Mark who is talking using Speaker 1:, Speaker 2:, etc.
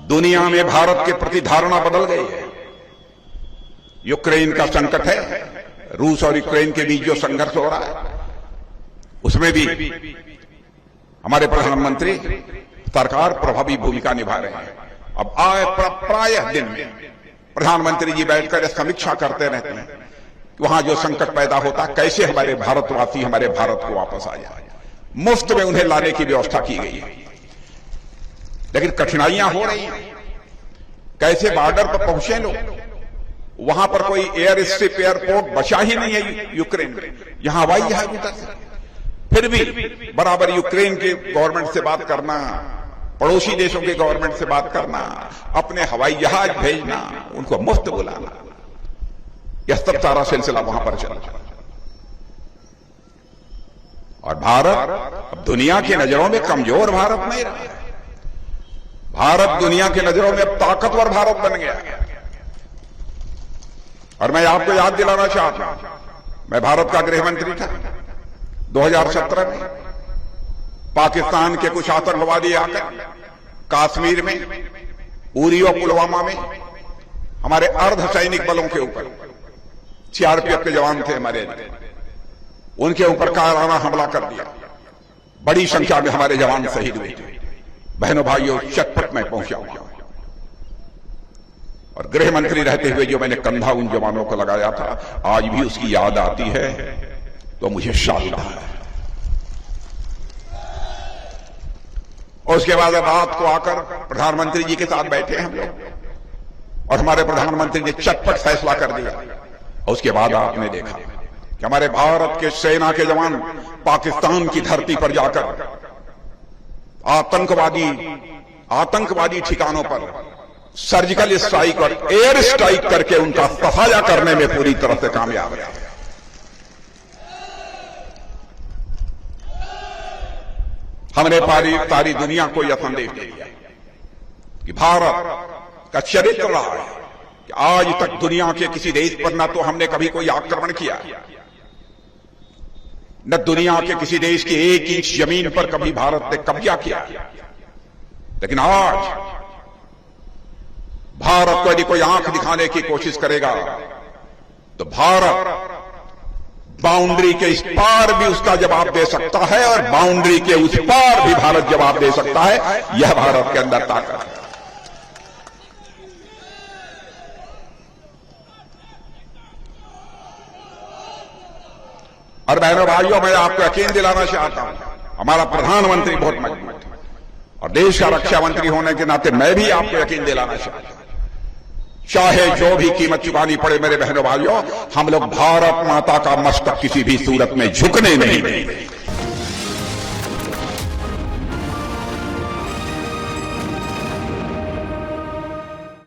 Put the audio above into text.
Speaker 1: दुनिया में भारत के प्रति धारणा बदल गई है। यूक्रेन का संकट है, रूस और यूक्रेन के बीच जो संघर्ष हो रहा है उसमें भी हमारे प्रधानमंत्री सरकार प्रभावी भूमिका निभा रहे हैं। अब आए प्रायः दिन में प्रधानमंत्री जी बैठकर समीक्षा करते रहते हैं कि वहां जो संकट पैदा होता है कैसे हमारे भारतवासी हमारे भारत को वापस आ जाए। मुफ्त में उन्हें लाने की व्यवस्था की गई है, लेकिन कठिनाइयां हो रही हैं। कैसे बॉर्डर पर पहुंचे लोग? वहां पर कोई एयर स्ट्रिप एयरपोर्ट बचा ही नहीं है यूक्रेन में, यहां हवाई जहाज उतर सकते। फिर भी बराबर यूक्रेन के गवर्नमेंट से बात करना, पड़ोसी देशों के गवर्नमेंट से बात करना, अपने हवाई जहाज भेजना, उनको मुफ्त बुलाना, यह सब सारा सिलसिला वहां पर चला। और भारत अब दुनिया की नजरों में कमजोर भारत नहीं रहा है। भारत दुनिया की नजरों में अब ताकतवर भारत बन गया है। और मैं आपको याद दिलाना चाहता हूं, मैं भारत का गृह मंत्री था 2017 में। पाकिस्तान के कुछ आतंकवादी आकर कश्मीर में, उरी और पुलवामा में हमारे अर्धसैनिक बलों के ऊपर, सीआरपीएफ के जवान थे हमारे, उनके ऊपर कायराना हमला कर दिया। बड़ी संख्या में हमारे जवान शहीद हुए थे। बहनों भाइयों, चटपट में पहुंचा हुआ और गृह मंत्री रहते हुए जो मैंने कंधा उन जवानों को लगाया था, आज भी उसकी याद आती है तो मुझे शांत है। और उसके बाद रात को आकर प्रधानमंत्री जी के साथ बैठे हम लोग और हमारे प्रधानमंत्री ने चटपट फैसला कर दिया। और उसके बाद आपने देखा कि हमारे भारत के सेना के जवान पाकिस्तान की धरती पर जाकर आतंकवादी ठिकानों पर सर्जिकल स्ट्राइक और एयर स्ट्राइक करके उनका सफाया करने में पूरी तरह से कामयाब रहे। हमने सारी दुनिया को यह संदेश दे दिया कि भारत का चरित्र रहा है कि आज तक दुनिया के किसी देश पर न तो हमने कभी कोई आक्रमण किया, न दुनिया के किसी देश की एक इंच जमीन पर कभी भारत ने कब्जा किया। लेकिन आज भारत को यदि कोई आंख दिखाने की कोशिश करेगा तो भारत बाउंड्री के इस पार भी उसका जवाब दे सकता है और बाउंड्री के उस पार भी भारत जवाब दे सकता है। यह भारत के अंदर ताकत है। और बहनों भाइयों, मैं आपको यकीन दिलाना चाहता हूं, हमारा प्रधानमंत्री बहुत मजबूत है और देश का रक्षा मंत्री होने के नाते मैं भी आपको यकीन दिलाना चाहता हूं, चाहे जो भी कीमत चुकानी पड़े मेरे बहनों भाइयों, हम लोग भारत माता का मस्तक किसी भी सूरत में झुकने नहीं देंगे।